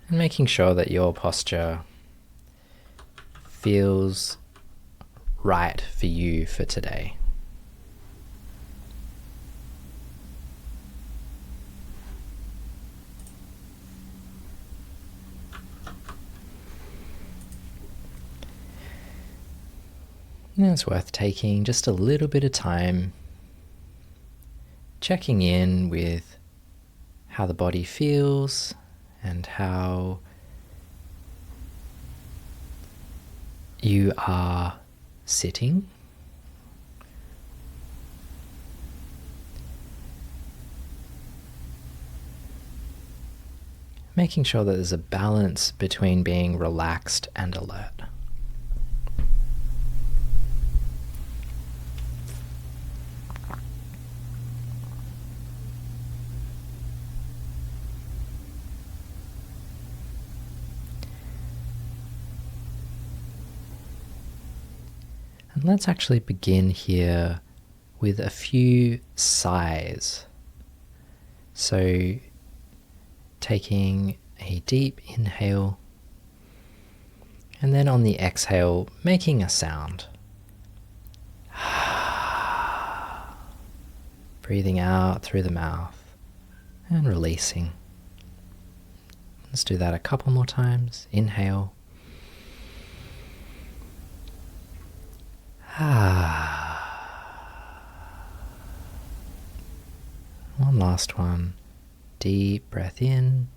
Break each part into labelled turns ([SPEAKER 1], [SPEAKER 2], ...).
[SPEAKER 1] And making sure that your posture feels right for you for today. And it's worth taking just a little bit of time checking in with how the body feels and how you are sitting. Making sure that there's a balance between being relaxed and alert. And let's actually begin here with a few sighs. So taking a deep inhale, and then on the exhale, making a sound. Breathing out through the mouth and releasing. Let's do that a couple more times. Inhale. One last one. Deep breath in.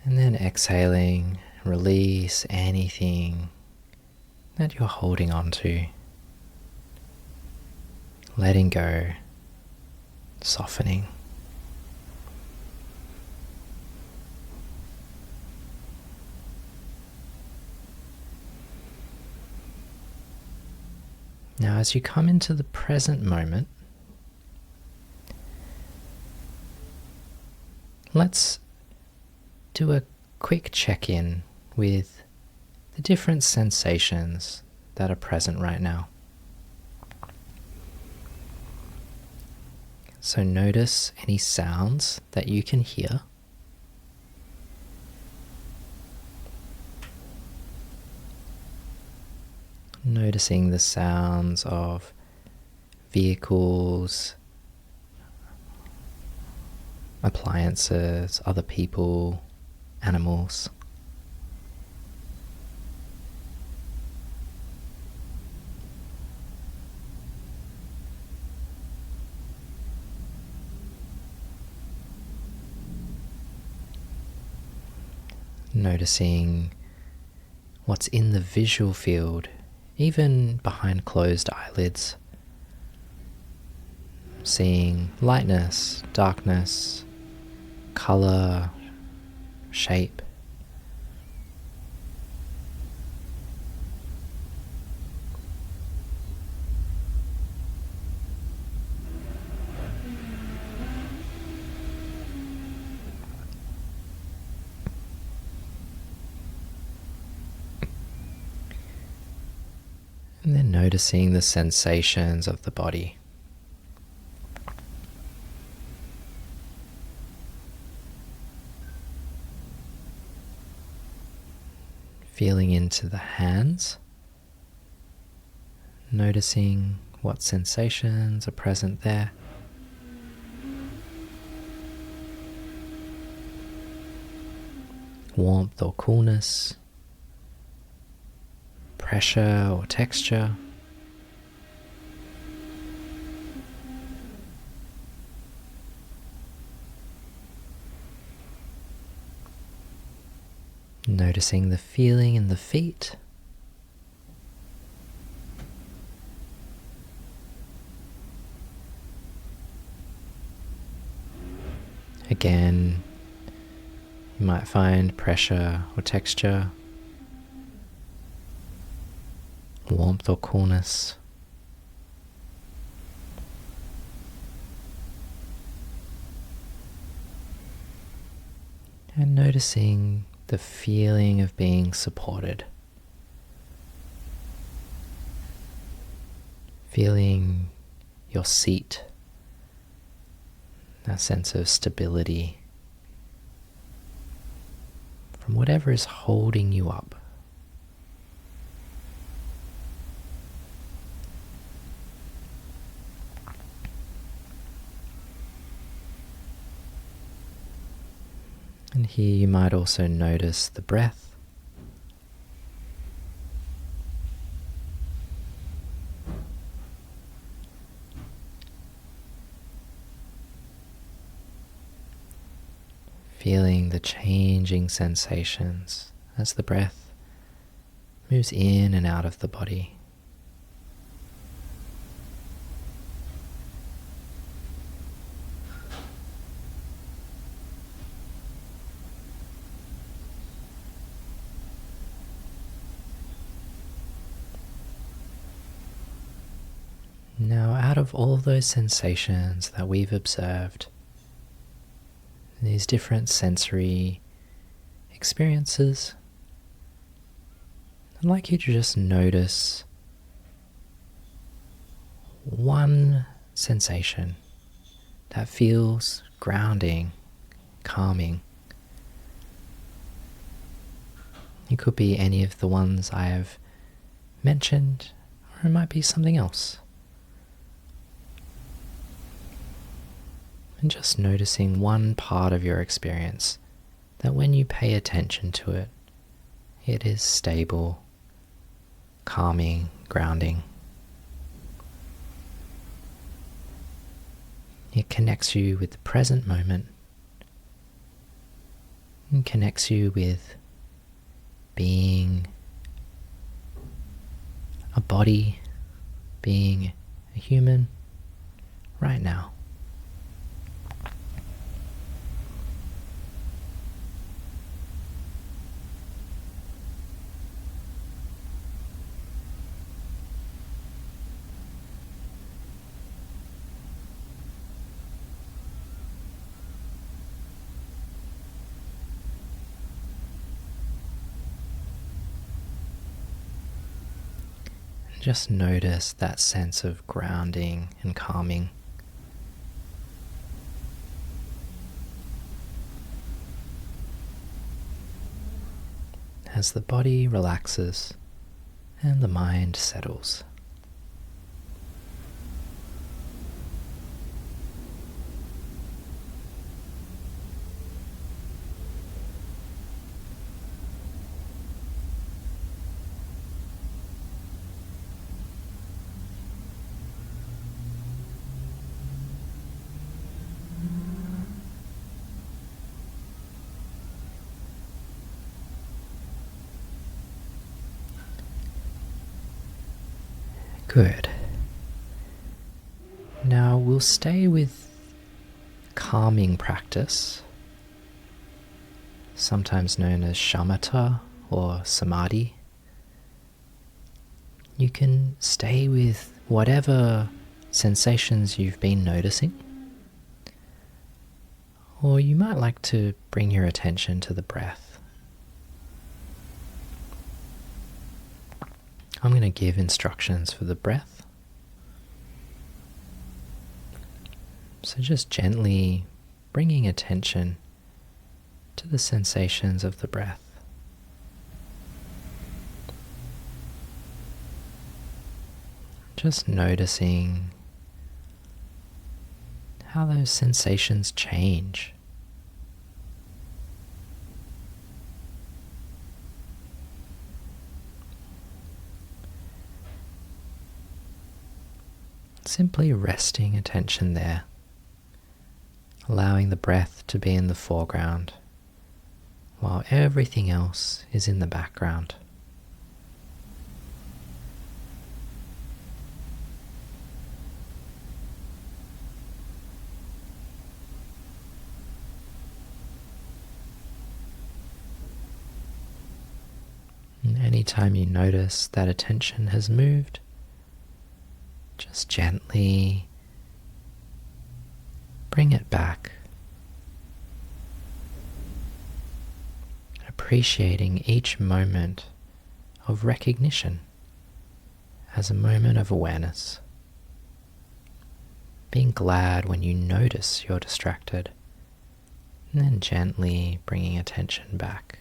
[SPEAKER 1] And then exhaling, release anything that you're holding on to. Letting go, softening. Now, as you come into the present moment, let's do a quick check-in with the different sensations that are present right now. So notice any sounds that you can hear. Noticing the sounds of vehicles, appliances, other people, animals. Noticing what's in the visual field, even behind closed eyelids. Seeing lightness, darkness, color, shape. And then noticing the sensations of the body. Feeling into the hands, noticing what sensations are present there. Warmth or coolness, pressure or texture. Noticing the feeling in the feet. Again, you might find pressure or texture, warmth or coolness. And noticing the feeling of being supported. Feeling your seat, that sense of stability from whatever is holding you up. And here you might also notice the breath. Feeling the changing sensations as the breath moves in and out of the body. Now, out of all those sensations that we've observed, these different sensory experiences, I'd like you to just notice one sensation that feels grounding, calming. It could be any of the ones I have mentioned, or it might be something else. And just noticing one part of your experience that when you pay attention to it, it is stable, calming, grounding. It connects you with the present moment and connects you with being a body, being a human right now. Just notice that sense of grounding and calming. As the body relaxes and the mind settles. Good. Now we'll stay with calming practice, sometimes known as shamatha or samadhi. You can stay with whatever sensations you've been noticing, or you might like to bring your attention to the breath. I'm going to give instructions for the breath. So just gently bringing attention to the sensations of the breath. Just noticing how those sensations change. Simply resting attention there, allowing the breath to be in the foreground while everything else is in the background. And anytime you notice that attention has moved, just gently bring it back, appreciating each moment of recognition as a moment of awareness. being glad when you notice you're distracted, and then gently bringing attention back.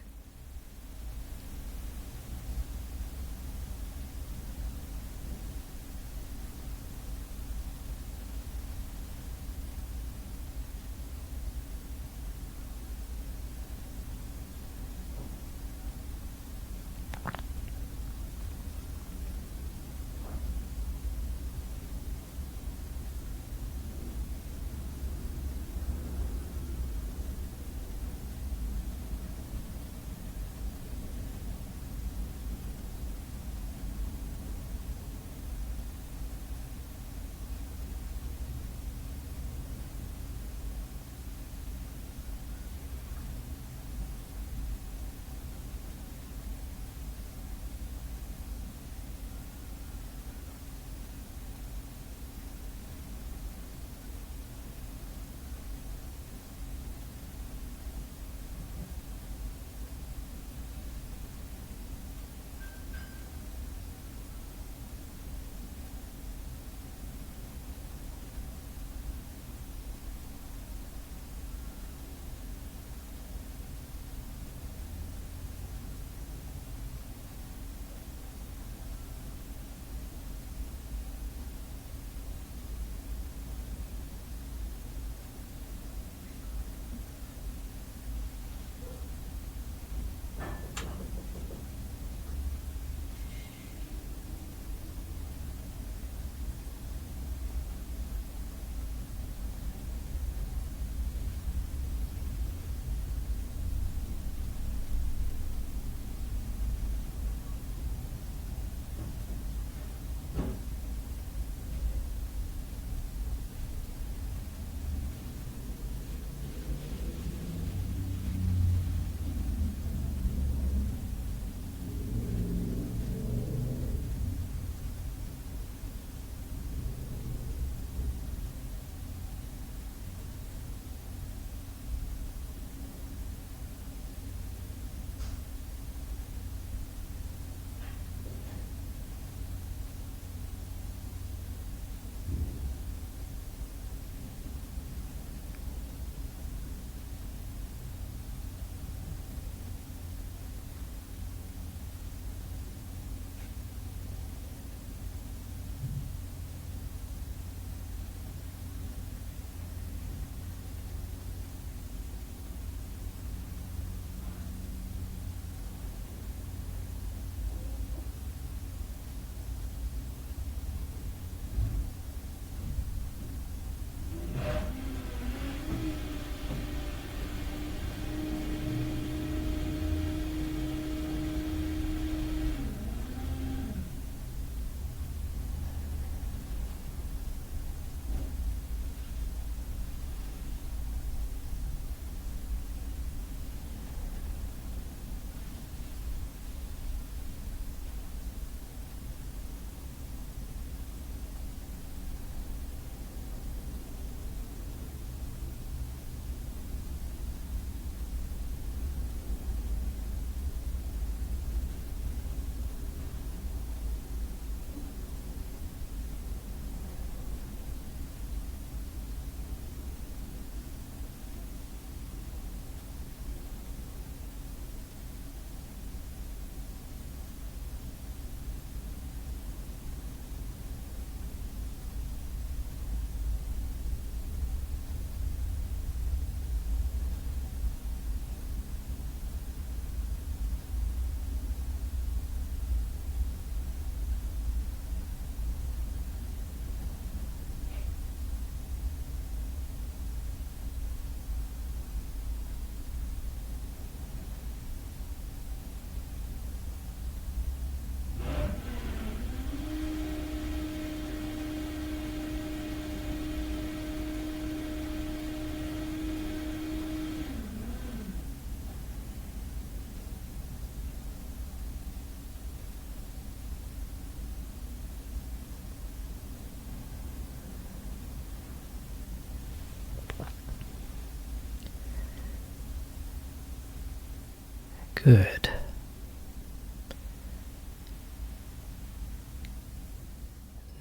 [SPEAKER 1] Good.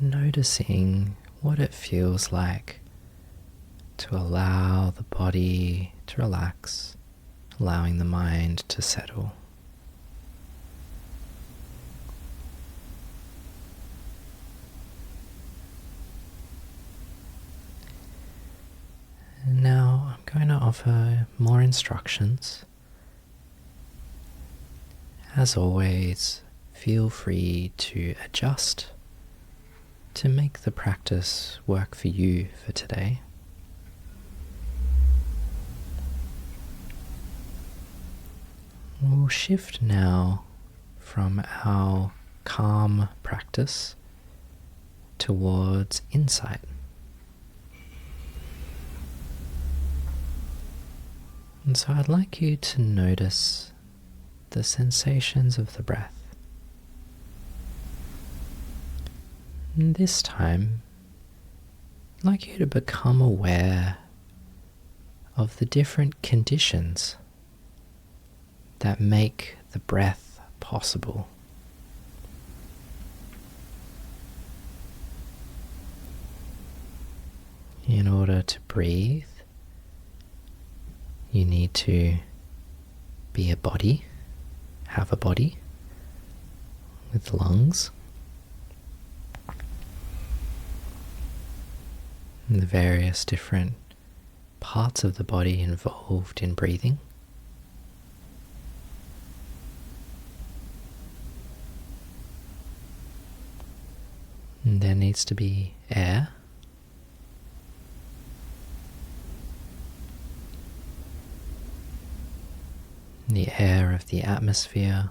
[SPEAKER 1] Noticing what it feels like to allow the body to relax, allowing the mind to settle. And now I'm going to offer more instructions. As always, feel free to adjust to make the practice work for you for today. We'll shift now from our calm practice towards insight. And so I'd like you to notice the sensations of the breath. And this time, I'd like you to become aware of the different conditions that make the breath possible. In order to breathe, you need to be a body, have a body with lungs, and the various different parts of the body involved in breathing. And there needs to be air. The air of the atmosphere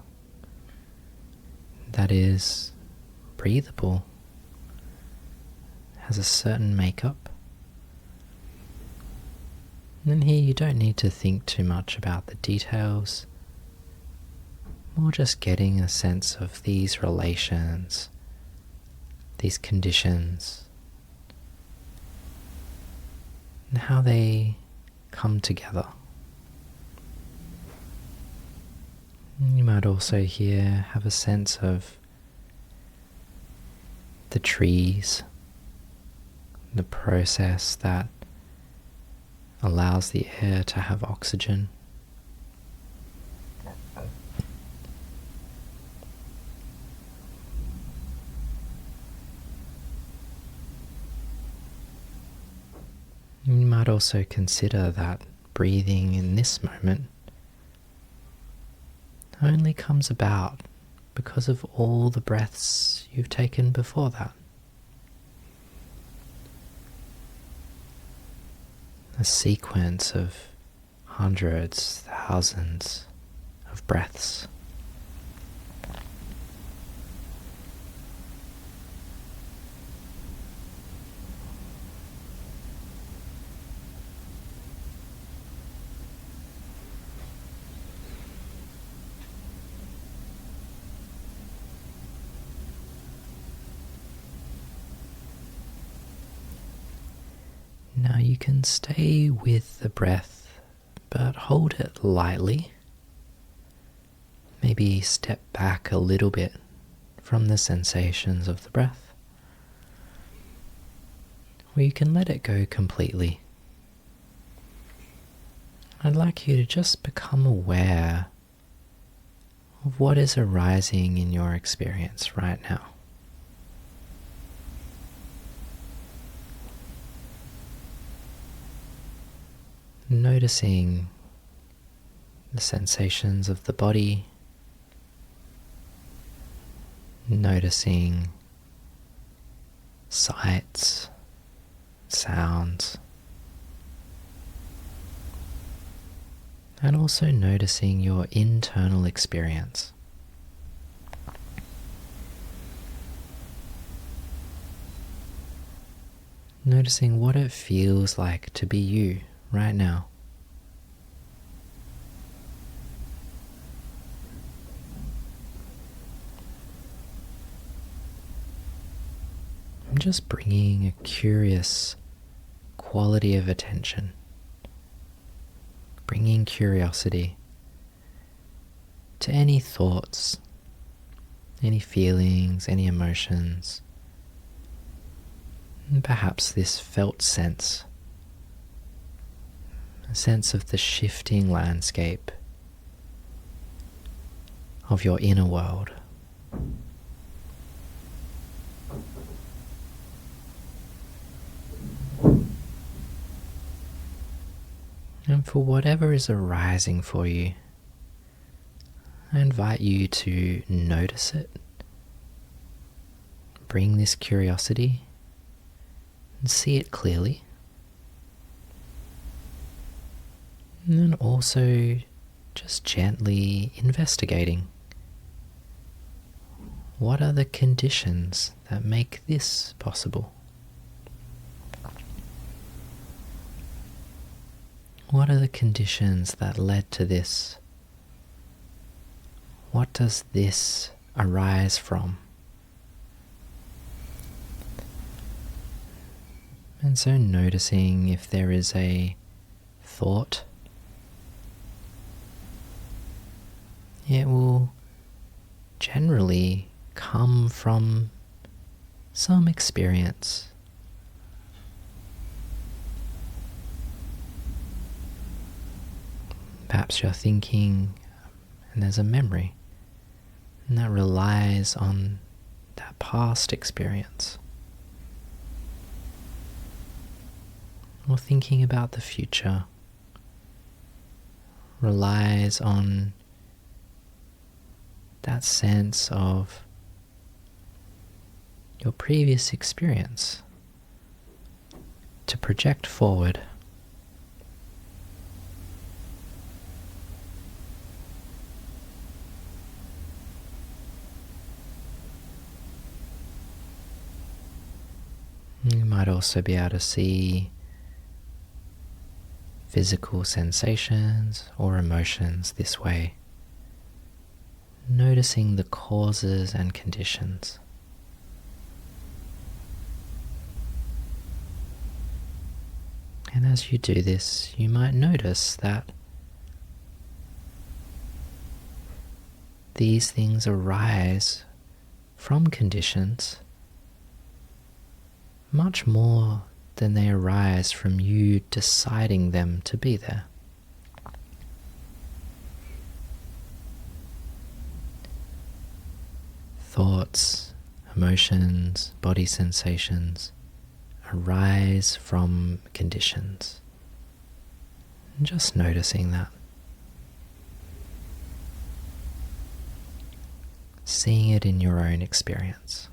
[SPEAKER 1] that is breathable, has a certain makeup. And here you don't need to think too much about the details, more just getting a sense of these relations, these conditions, and how they come together. You might also here have a sense of the trees, the process that allows the air to have oxygen. You might also consider that breathing in this moment only comes about because of all the breaths you've taken before that. A sequence of hundreds, thousands of breaths. Now you can stay with the breath, but hold it lightly. Maybe step back a little bit from the sensations of the breath. Or you can let it go completely. I'd like you to just become aware of what is arising in your experience right now. Noticing the sensations of the body, noticing sights, sounds, and also noticing your internal experience. Noticing what it feels like to be you right now. I'm just bringing a curious quality of attention, bringing curiosity to any thoughts, any feelings, any emotions, And perhaps this felt sense, a sense of the shifting landscape of your inner world. And for whatever is arising for you, I invite you to notice it. Bring this curiosity and see it clearly. And then also just gently investigating. What are the conditions that make this possible? What are the conditions that led to this? What does this arise from? And so noticing if there is a thought, it will generally come from some experience. Perhaps you're thinking and there's a memory, and that relies on that past experience. Or thinking about the future relies on that sense of your previous experience to project forward. You might also be able to see physical sensations or emotions this way, noticing the causes and conditions. And as you do this, you might notice that these things arise from conditions much more than they arise from you deciding them to be there. Thoughts, emotions, body sensations arise from conditions. And just noticing that. Seeing it in your own experience.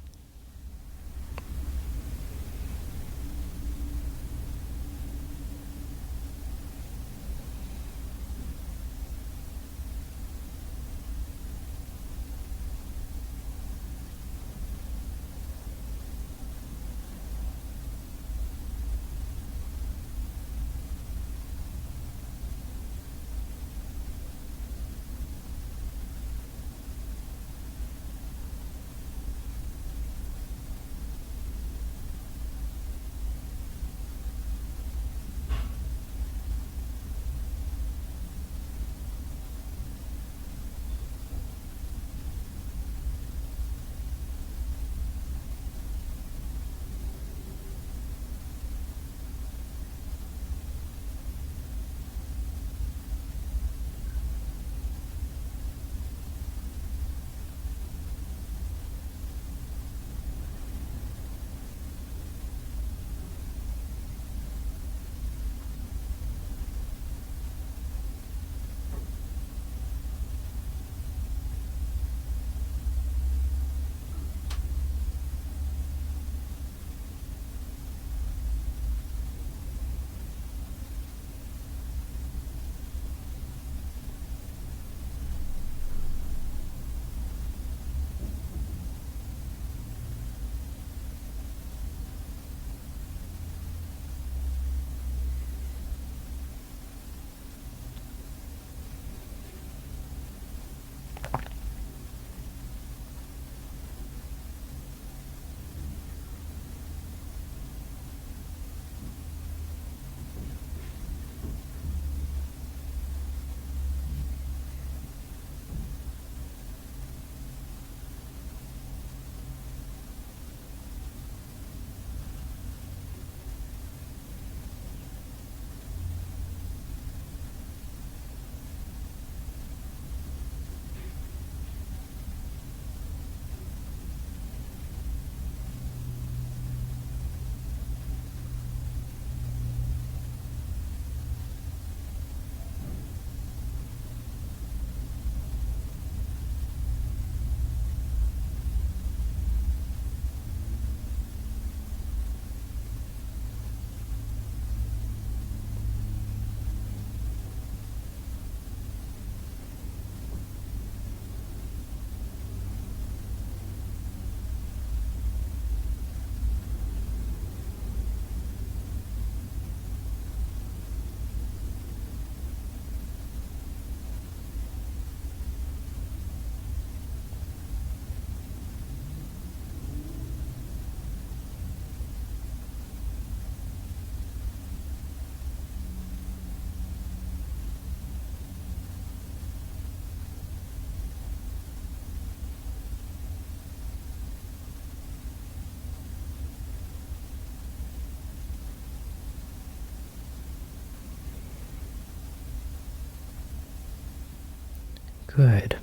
[SPEAKER 1] Good.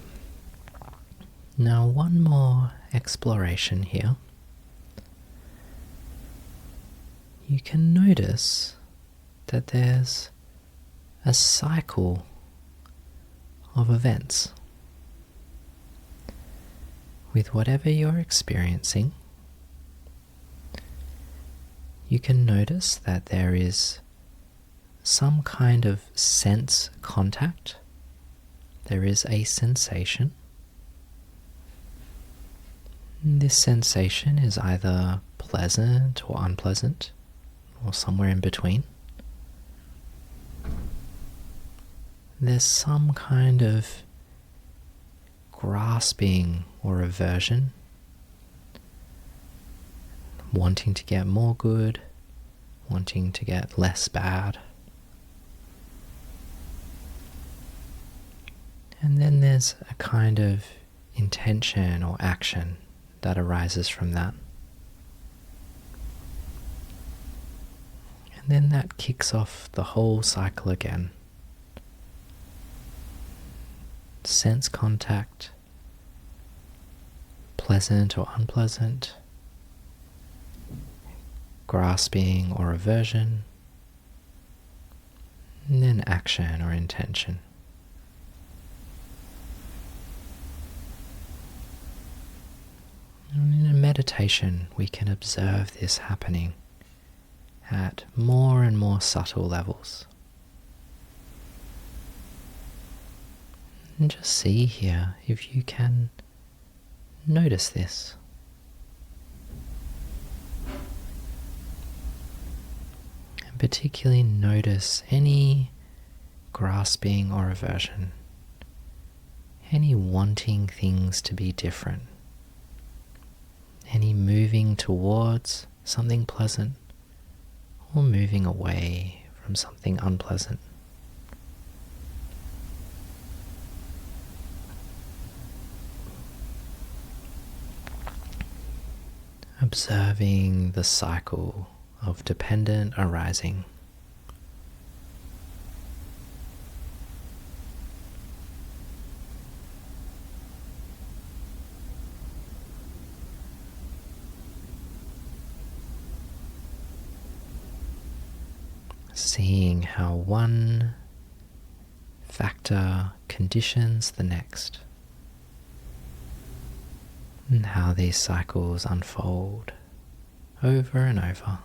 [SPEAKER 1] Now, one more exploration here. You can notice that there's a cycle of events. With whatever you're experiencing, you can notice that there is some kind of sense contact. There is a sensation. This sensation is either pleasant or unpleasant, or somewhere in between. There's some kind of grasping or aversion, wanting to get more good, wanting to get less bad. And then there's a kind of intention or action that arises from that. And then that kicks off the whole cycle again. Sense contact, pleasant or unpleasant, grasping or aversion, and then action or intention. And in a meditation, we can observe this happening at more and more subtle levels. And just see here if you can notice this. And particularly notice any grasping or aversion, any wanting things to be different, any moving towards something pleasant or moving away from something unpleasant. Observing the cycle of dependent arising. Seeing how one factor conditions the next, and how these cycles unfold over and over.